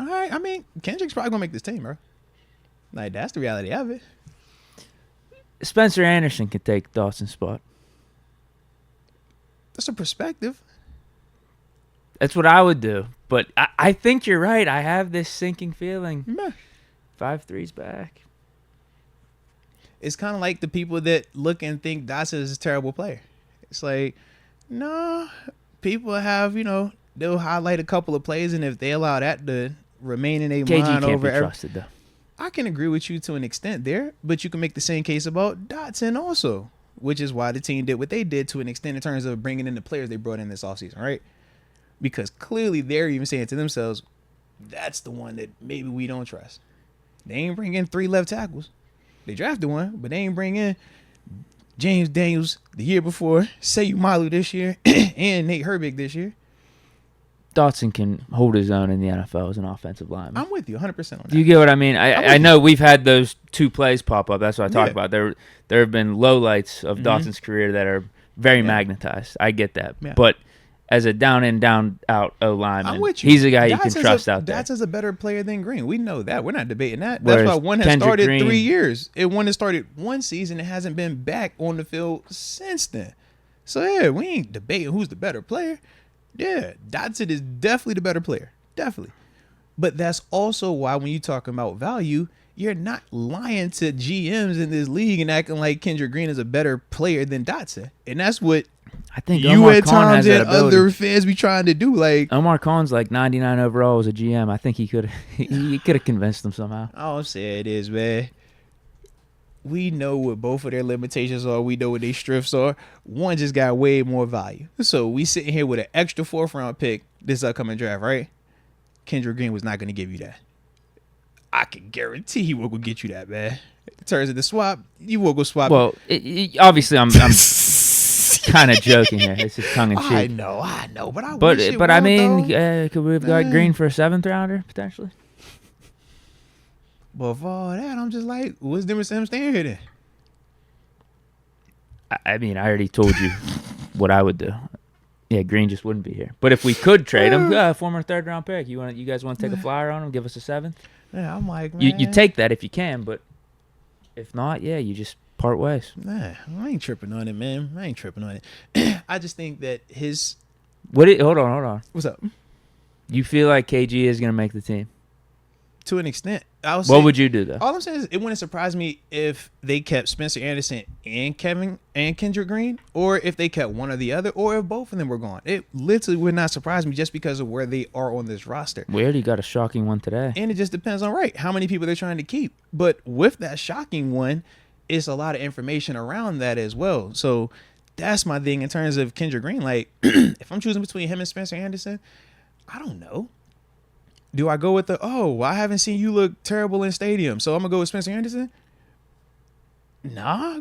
All right. I mean, Kendrick's probably gonna make this team, bro. Like that's the reality of it. Spencer Anderson can take Dawson's spot. That's a perspective. That's what I would do. But I think you're right. I have this sinking feeling. Meh. 5-3's back. It's kind of like the people that look and think Dotson is a terrible player. It's like, no, people have, they'll highlight a couple of plays, and if they allow that to remain in their KG mind can't over be trusted, though. I can agree with you to an extent there, but you can make the same case about Dotson also, which is why the team did what they did to an extent in terms of bringing in the players they brought in this offseason, right? Because clearly they're even saying to themselves, that's the one that maybe we don't trust. They ain't bring in 3 left tackles. They drafted one, but they ain't bring in James Daniels the year before, Seyu Malu this year, and Nate Herbig this year. Dotson can hold his own in the NFL as an offensive lineman. I'm with you 100% on that. Do you get what I mean? I know we've had those 2 plays pop up. That's what I talked about. There have been lowlights of Dawson's career that are very magnetized. I get that. Yeah. But as a down in, down out O lineman, I'm with you. He's a guy you can trust out there. Dotson's a better player than Green. We know that. We're not debating that. Whereas that's why one has Kendrick started Green, 3 years. One has started 1 season and hasn't been back on the field since then. So, yeah, we ain't debating who's the better player. Yeah, Dotson is definitely the better player. Definitely. But that's also why when you're talking about value, you're not lying to GMs in this league and acting like Kendrick Green is a better player than Dotson. And that's what I think you Omar at Khan times has that and ability. other fans be trying to do. Like Omar Khan's like 99 overall as a GM. I think he could have convinced them somehow. All I'm saying is, man, we know what both of their limitations are. We know what their strengths are. One just got way more value. So we sitting here with an extra 4th round pick this upcoming draft, right? Kendrick Green was not going to give you that. I can guarantee he will go get you that, man. In terms of the swap, you will go swap. Well, obviously, I'm kind of joking here. It's just tongue in cheek. I know, but I mean, could we have got Green for a 7th rounder potentially? But for all that, I'm just like, what's the difference in him staying here then? I mean, I already told you what I would do. Yeah, Green just wouldn't be here. But if we could trade him, former 3rd round pick. You guys want to take a flyer on him? Give us a 7th? Yeah, I'm like, man. You take that if you can, but if not, yeah, you just part ways. Nah, I ain't tripping on it, man. I ain't tripping on it. I just think that his. Hold on. What's up? You feel like KG is going to make the team? To an extent. What would you do, though? All I'm saying is it wouldn't surprise me if they kept Spencer Anderson and Kendrick Green, or if they kept one or the other, or if both of them were gone. It literally would not surprise me just because of where they are on this roster. We already got a shocking one today. And it just depends on, how many people they're trying to keep. But with that shocking one, it's a lot of information around that as well. So that's my thing in terms of Kendrick Green. Like, if I'm choosing between him and Spencer Anderson, I don't know. Do I go with I haven't seen you look terrible in stadium, so I'm going to go with Spencer Anderson? Nah.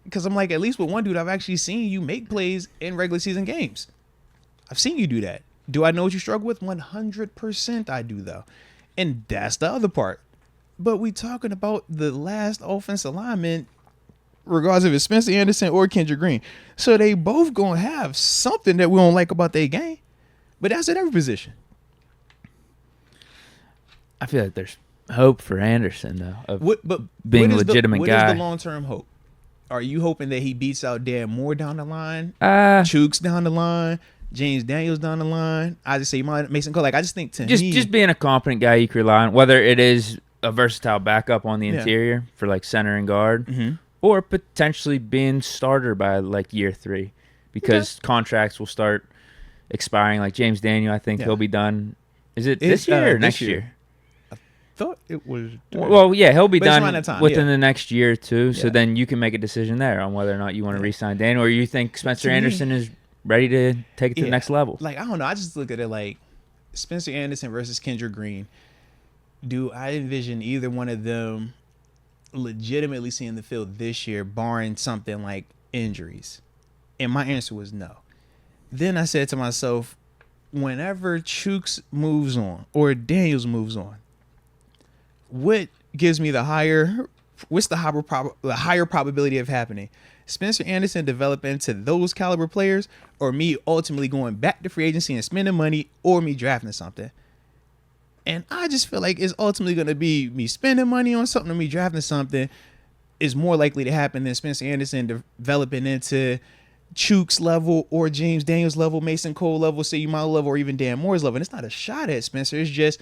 Because I'm like, at least with one dude, I've actually seen you make plays in regular season games. I've seen you do that. Do I know what you struggle with? 100% I do, though. And that's the other part. But we talking about the last offensive lineman, regardless if it's Spencer Anderson or Kendrick Green. So they both going to have something that we don't like about their game. But that's at every position. I feel like there's hope for Anderson, though, of being a legitimate guy. What is the long-term hope? Are you hoping that he beats out Dan Moore down the line, Chooks down the line, James Daniels down the line? I just say Mason Cole. Like, I just think just being a competent guy you can rely on, whether it is a versatile backup on the interior for like center and guard, or potentially being starter by like year 3, because contracts will start expiring. Like James Daniel, I think he'll be done. Is it this year or next year? Thought it was. Well, yeah, he'll be done within the next year or two. So then you can make a decision there on whether or not you want to re-sign Dan, or you think Spencer Anderson is ready to take it to the next level. Like, I don't know. I just look at it like Spencer Anderson versus Kendrick Green. Do I envision either one of them legitimately seeing the field this year, barring something like injuries? And my answer was no. Then I said to myself, whenever Chooks moves on or Daniels moves on, what gives me what's the higher probability of happening? Spencer Anderson developing into those caliber players, or me ultimately going back to free agency and spending money, or me drafting something? And I just feel like it's ultimately going to be me spending money on something or me drafting something is more likely to happen than Spencer Anderson developing into Chooks level or James Daniels level, Mason Cole level, Sayumalo level, or even Dan Moore's level. And it's not a shot at Spencer. It's just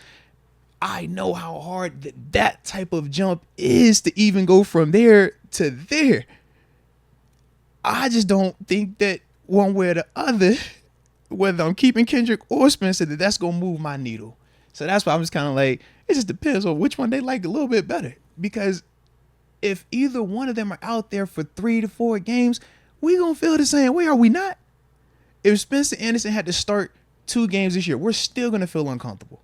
I know how hard that type of jump is to even go from there to there. I just don't think that one way or the other, whether I'm keeping Kendrick or Spencer, that's going to move my needle. So that's why I'm just kind of like, it just depends on which one they like a little bit better. Because if either one of them are out there for 3 to 4 games, we going to feel the same way, are we not? If Spencer Anderson had to start 2 games this year, we're still going to feel uncomfortable.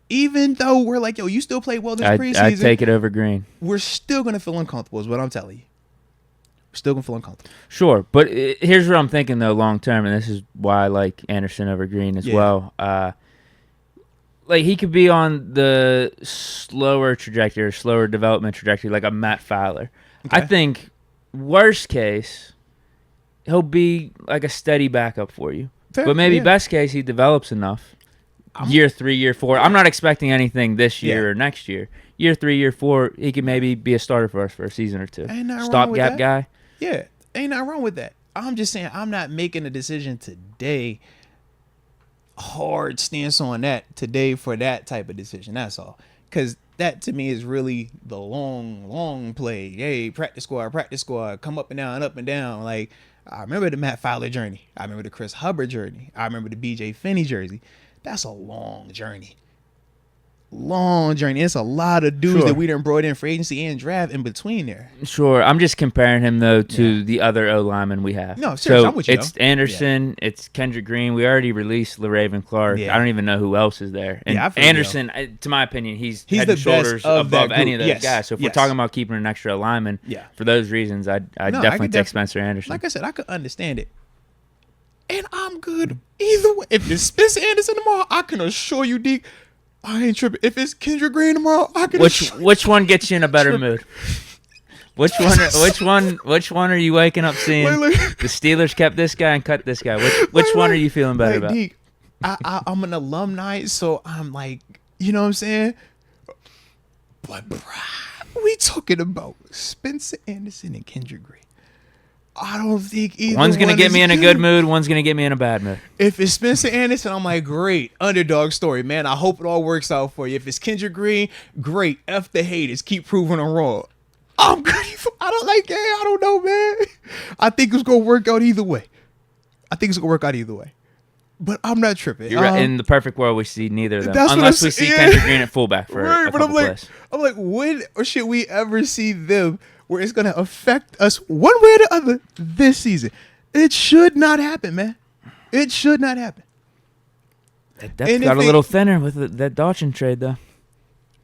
Even though we're like, yo, you still played well this preseason. I'd take it over Green. We're still going to feel uncomfortable is what I'm telling you. We're still going to feel uncomfortable. Sure, but here's what I'm thinking, though, long term, and this is why I like Anderson over Green as well. Like, he could be on the slower trajectory or slower development trajectory, like a Matt Fowler. Okay. I think, worst case, he'll be like a steady backup for you. Fair, but maybe best case, he develops enough. Year 3, year 4. I'm not expecting anything this year or next year. Year 3, year 4, he could maybe be a starter for us for a season or 2. Stopgap guy. Yeah, ain't nothing wrong with that. I'm just saying I'm not making a decision today. Hard stance on that today for that type of decision. That's all. Because that to me is really the long play. Hey, practice squad, come up and down. Like, I remember the Matt Fowler journey. I remember the Chris Hubbard journey. I remember the BJ Finney jersey. That's a long journey. It's a lot of dudes that we done brought in for agency and draft in between there. Sure. I'm just comparing him, though, to the other O-linemen we have. No, seriously, I'm with you. It's Anderson. It's Kendrick Green. We already released LaRaven Clark. I don't even know who else is there. And Anderson, to my opinion, he's head and shoulders above any of those guys. So if we're talking about keeping an extra lineman, for those reasons, I'd definitely take Spencer Anderson. Like I said, I could understand it. And I'm good either way. If it's Spencer Anderson tomorrow, I can assure you, Deke, I ain't tripping. If it's Kendrick Green tomorrow, I can. Which one gets you in a better mood? Which one are you waking up seeing? The Steelers kept this guy and cut this guy. Which one are you feeling better about? Deke, I'm an alumni, so I'm like, you know what I'm saying? But bruh, we talking about Spencer Anderson and Kendrick Green. I don't think either one's going to get me in a good mood. One's going to get me in a bad mood. If it's Spencer Anderson, I'm like, great. Underdog story, man. I hope it all works out for you. If it's Kendrick Green, great. F the haters. Keep proving them wrong. I'm good. I don't like it. I don't know, man. I think it's going to work out either way. But I'm not tripping. You're right. In the perfect world, we see neither of them. Unless we see Kendrick Green at fullback for a couple plays. I'm like, when or should we ever see them where it's going to affect us one way or the other this season? It should not happen, man. It should not happen. That depth got a little thinner with that Dawson trade, though.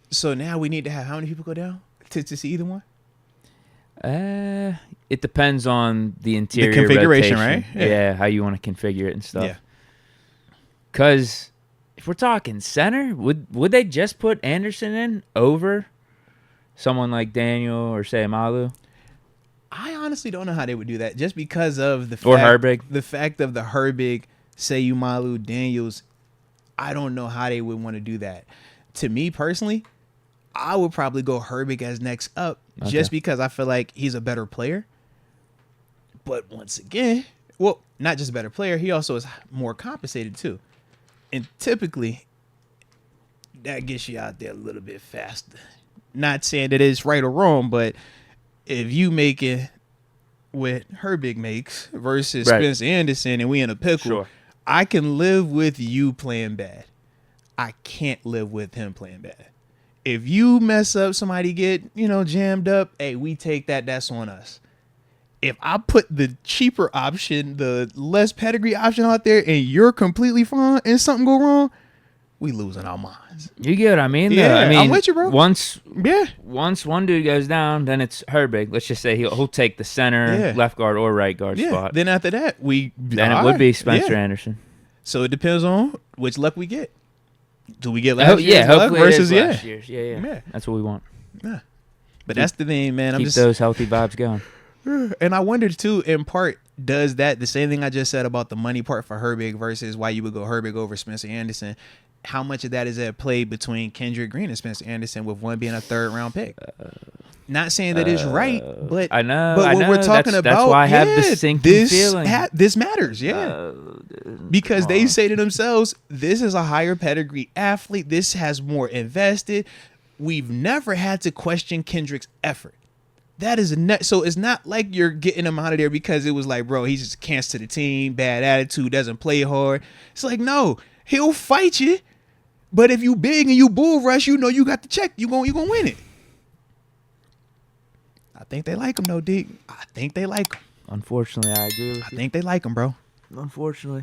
So now we need to have how many people go down to see either one? It depends on the interior configuration, rotation. Right? Yeah, how you want to configure it and stuff. Yeah. Because if we're talking center, would they just put Anderson in over someone like Daniel or Sayumalo? I honestly don't know how they would do that, just because of the fact of the Herbig, Sayumalo, Daniels. I don't know how they would want to do that. To me personally, I would probably go Herbig as next up, just because I feel like he's a better player. But once again, well, not just a better player, he also is more compensated too. And typically, that gets you out there a little bit faster. Not saying that it's right or wrong, but if you make it what Herbig makes versus Spencer Anderson and we in a pickle, I can live with you playing bad. I can't live with him playing bad. If you mess up, somebody get, jammed up, hey, we take that. That's on us. If I put the cheaper option, the less pedigree option out there, and you're completely fine and something go wrong, we losing our minds. You get what I mean? Yeah, I mean, I'm with you, bro. Once one dude goes down, then it's Herbig. Let's just say he'll take the center, left guard, or right guard spot. Then after that, it would be Spencer Anderson. So it depends on which luck we get. Do we get last year's luck hopefully versus last year's? Yeah. That's what we want. Yeah. But that's the thing, man. Keep those healthy vibes going. And I wondered too, in part, does that the same thing I just said about the money part for Herbig versus why you would go Herbig over Spencer Anderson? how much of that is at play between Kendrick Green and Spencer Anderson, with one being a 3rd round pick? Not saying that it's right, but I know. But what we're talking about, that's why I have this sinking feeling. This matters, because they say to themselves, "This is a higher pedigree athlete. This has more invested. We've never had to question Kendrick's effort." That is so it's not like you're getting him out of there because it was like, bro, he's just cancer to the team, bad attitude, doesn't play hard. It's like, no, he'll fight you, but if you big and you bull rush, you know you got the check. You gonna win it. I think they like him though, Deke. I think they like him. Unfortunately, I agree with you. I think they like him, bro. Unfortunately.